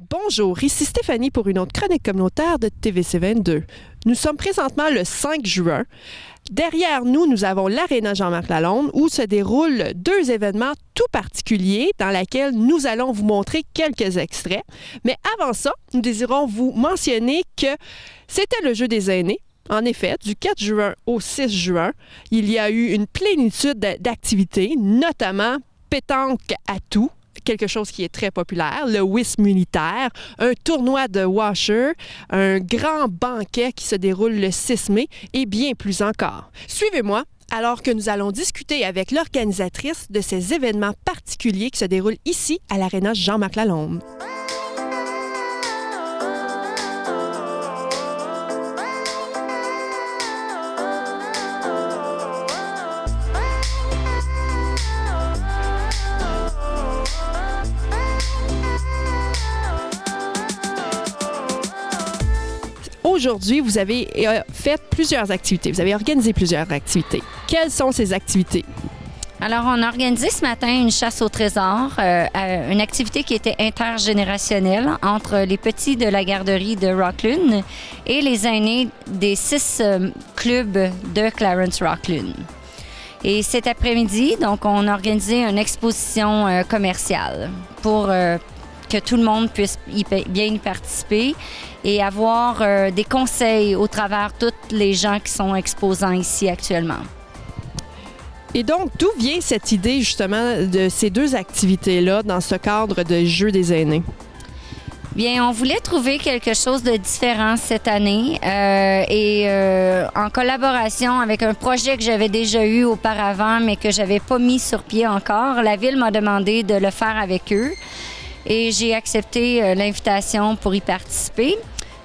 Bonjour, ici Stéphanie pour une autre chronique communautaire de TVC 22. Nous sommes présentement le 5 juin. Derrière nous, nous avons l'Aréna Jean-Marc Lalonde où se déroulent deux événements tout particuliers dans lesquels nous allons vous montrer quelques extraits. Mais avant ça, nous désirons vous mentionner que c'était le Jeu des aînés. En effet, du 4 juin au 6 juin, il y a eu une plénitude d'activités, notamment pétanque à tout, quelque chose qui est très populaire, le whist militaire, un tournoi de washer, un grand banquet qui se déroule le 6 mai et bien plus encore. Suivez-moi alors que nous allons discuter avec l'organisatrice de ces événements particuliers qui se déroulent ici à l'Aréna Jean-Marc Lalonde. Aujourd'hui, vous avez fait plusieurs activités. Vous avez organisé plusieurs activités. Quelles sont ces activités? Alors, on a organisé ce matin une chasse au trésor, une activité qui était intergénérationnelle entre les petits de la garderie de Rocklune et les aînés des 6 clubs de Clarence Rocklune. Et cet après-midi, donc, on a organisé une exposition commerciale pour que tout le monde puisse bien y participer et avoir des conseils au travers tous les gens qui sont exposants ici actuellement. Et donc, d'où vient cette idée justement de ces deux activités-là dans ce cadre de Jeux des aînés? Bien, on voulait trouver quelque chose de différent cette année en collaboration avec un projet que j'avais déjà eu auparavant mais que j'avais pas mis sur pied encore. La Ville m'a demandé de le faire avec eux. Et j'ai accepté l'invitation pour y participer.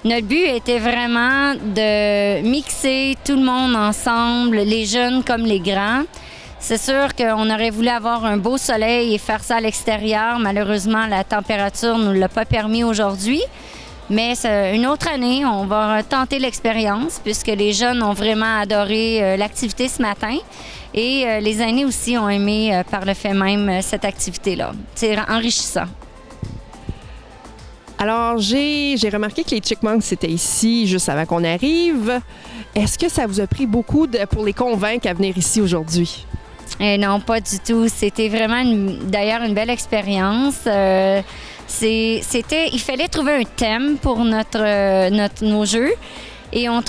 Notre but était vraiment de mixer tout le monde ensemble, les jeunes comme les grands. C'est sûr qu'on aurait voulu avoir un beau soleil et faire ça à l'extérieur. Malheureusement, la température ne nous l'a pas permis aujourd'hui. Mais c'est une autre année, on va tenter l'expérience puisque les jeunes ont vraiment adoré l'activité ce matin. Et les aînés aussi ont aimé par le fait même cette activité-là. C'est enrichissant. Alors, j'ai remarqué que les Chickmunks étaient ici juste avant qu'on arrive. Est-ce que ça vous a pris beaucoup pour les convaincre à venir ici aujourd'hui? Non, pas du tout. C'était vraiment d'ailleurs une belle expérience. Il fallait trouver un thème pour nos jeux. Et on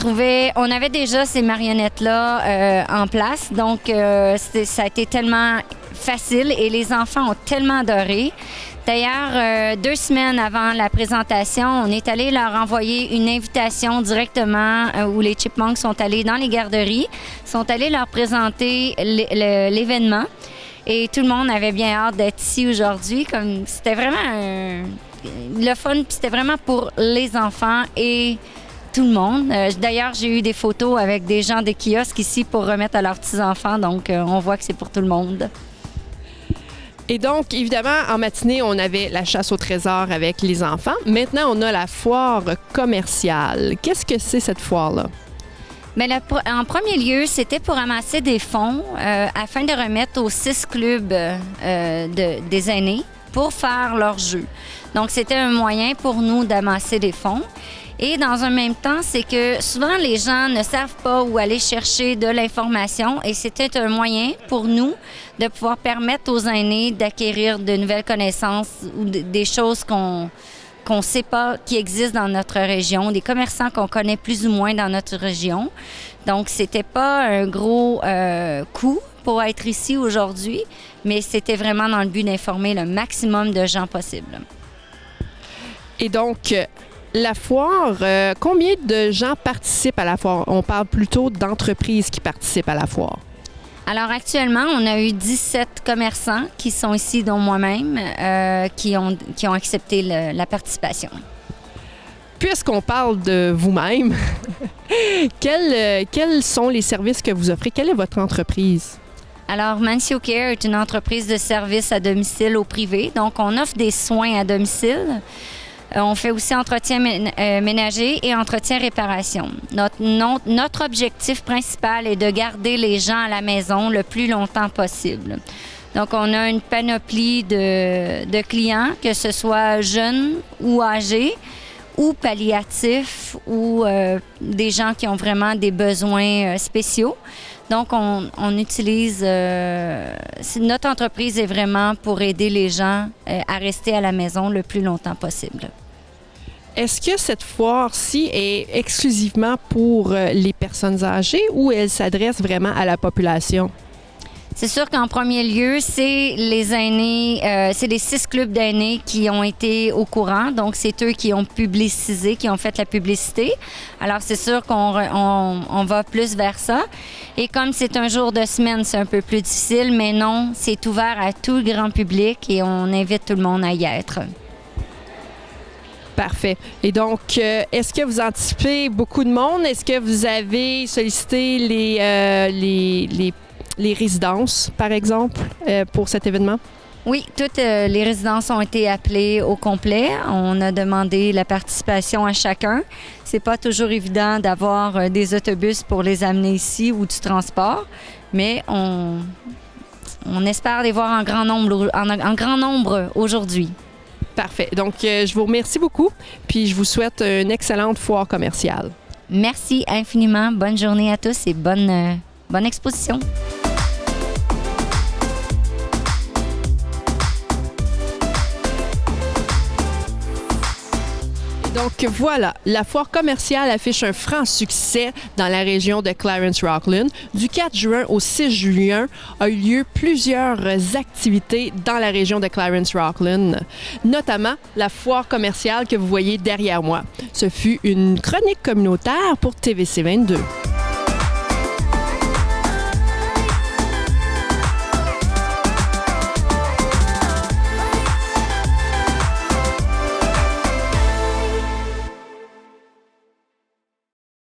avait déjà ces marionnettes-là en place. Donc, ça a été tellement facile et les enfants ont tellement adoré. D'ailleurs, 2 semaines avant la présentation, on est allé leur envoyer une invitation directement où les Chipmunks sont allés dans les garderies, sont allés leur présenter l'événement. Et tout le monde avait bien hâte d'être ici aujourd'hui. C'était vraiment le fun, puis c'était vraiment pour les enfants et tout le monde. D'ailleurs, j'ai eu des photos avec des gens de kiosques ici pour remettre à leurs petits-enfants, donc on voit que c'est pour tout le monde. Et donc, évidemment, en matinée, on avait la chasse au trésor avec les enfants. Maintenant, on a la foire commerciale. Qu'est-ce que c'est cette foire-là? Bien, en premier lieu, c'était pour amasser des fonds afin de remettre aux 6 clubs des aînés pour faire leur jeu. Donc, c'était un moyen pour nous d'amasser des fonds. Et dans un même temps, c'est que souvent les gens ne savent pas où aller chercher de l'information et c'était un moyen pour nous de pouvoir permettre aux aînés d'acquérir de nouvelles connaissances ou des choses qu'on ne sait pas qui existent dans notre région, des commerçants qu'on connaît plus ou moins dans notre région. Donc, c'était pas un gros coût pour être ici aujourd'hui, mais c'était vraiment dans le but d'informer le maximum de gens possible. Et donc, la foire, combien de gens participent à la foire? On parle plutôt d'entreprises qui participent à la foire. Alors actuellement, on a eu 17 commerçants qui sont ici, dont moi-même, qui ont accepté la participation. Puisqu'on parle de vous-même, quels sont les services que vous offrez? Quelle est votre entreprise? Alors, Mancio Care est une entreprise de services à domicile au privé. Donc, on offre des soins à domicile. On fait aussi entretien ménager et entretien réparation. Notre objectif principal est de garder les gens à la maison le plus longtemps possible. Donc, on a une panoplie de clients, que ce soit jeunes ou âgés, ou palliatifs, ou des gens qui ont vraiment des besoins spéciaux. Donc, on utilise... notre entreprise est vraiment pour aider les gens à rester à la maison le plus longtemps possible. Est-ce que cette foire-ci est exclusivement pour les personnes âgées ou elle s'adresse vraiment à la population? C'est sûr qu'en premier lieu, c'est les aînés, c'est les 6 clubs d'aînés qui ont été au courant. Donc, c'est eux qui ont publicisé, qui ont fait la publicité. Alors, c'est sûr qu'on va plus vers ça. Et comme c'est un jour de semaine, c'est un peu plus difficile, mais non, c'est ouvert à tout le grand public et on invite tout le monde à y être. Parfait. Et donc, est-ce que vous anticipez beaucoup de monde? Est-ce que vous avez sollicité les résidences, par exemple, pour cet événement? Oui, toutes les résidences ont été appelées au complet. On a demandé la participation à chacun. C'est pas toujours évident d'avoir des autobus pour les amener ici ou du transport, mais on espère les voir en grand nombre aujourd'hui. Parfait. Donc, je vous remercie beaucoup, puis je vous souhaite une excellente foire commerciale. Merci infiniment. Bonne journée à tous et bonne exposition. Donc voilà, la foire commerciale affiche un franc succès dans la région de Clarence-Rocklin. Du 4 juin au 6 juin a eu lieu plusieurs activités dans la région de Clarence-Rocklin, notamment la foire commerciale que vous voyez derrière moi. Ce fut une chronique communautaire pour TVC 22.